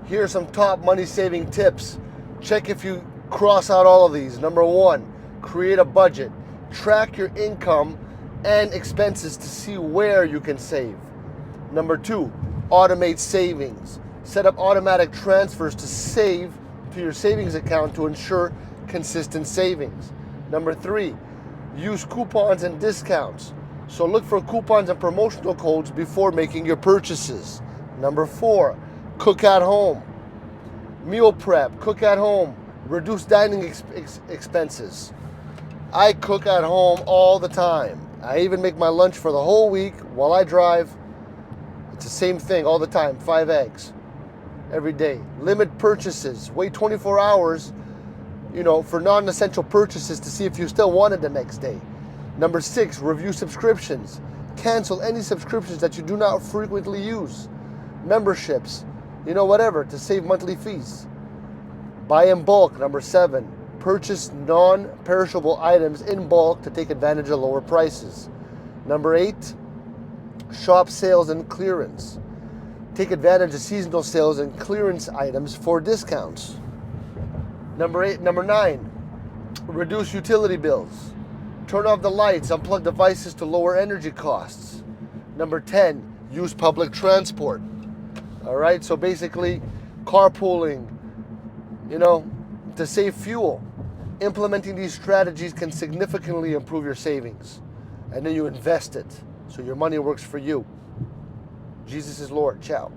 Here are some top money saving tips. Check if you cross out all of these. Number 1, create a budget. Track your income and expenses to see where you can save. Number 2, automate savings. Set up automatic transfers to save to your savings account to ensure consistent savings. Number 3, use coupons and discounts. So look for coupons and promotional codes before making your purchases. Number 4, cook at home. Meal prep, cook at home. Reduce dining expenses. I cook at home all the time. I even make my lunch for the whole week while I drive. It's the same thing all the time, 5 eggs every day. Limit purchases. Wait 24 hours, for non-essential purchases to see if you still want it the next day. Number 6, review subscriptions. Cancel any subscriptions that you do not frequently use. Memberships, whatever, to save monthly fees. Buy in bulk. Number 7, purchase non-perishable items in bulk to take advantage of lower prices. Number 8, shop sales and clearance. Take advantage of seasonal sales and clearance items for discounts. Number 9, reduce utility bills. Turn off the lights, unplug devices to lower energy costs. Number 10, use public transport. All right, so basically carpooling, to save fuel. Implementing these strategies can significantly improve your savings. And then you invest it so your money works for you. Jesus is Lord. Ciao.